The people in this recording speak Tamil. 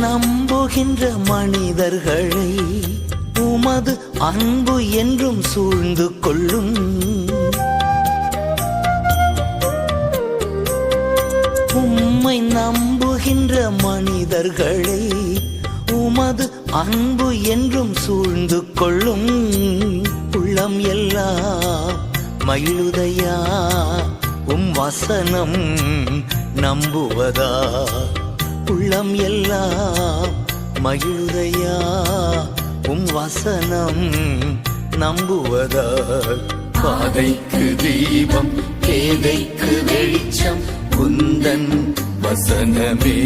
நம்புகின்ற மனிதர்களை உமது அன்பு என்றும் சூழ்ந்து கொள்ளும். உம்மை நம்புகின்ற மனிதர்களை உமது அன்பு என்றும் சூழ்ந்து கொள்ளும். உள்ளம் எல்லாம் மகிழுதையா உம் வசனம் நம்புவதா. உள்ளம் எல்லாம் மகிழுதையா உம் வசனம் நம்புவதா. பாதைக்கு தீபம் பேதைக்கு வெளிச்சம் உந்தன் வசனமே.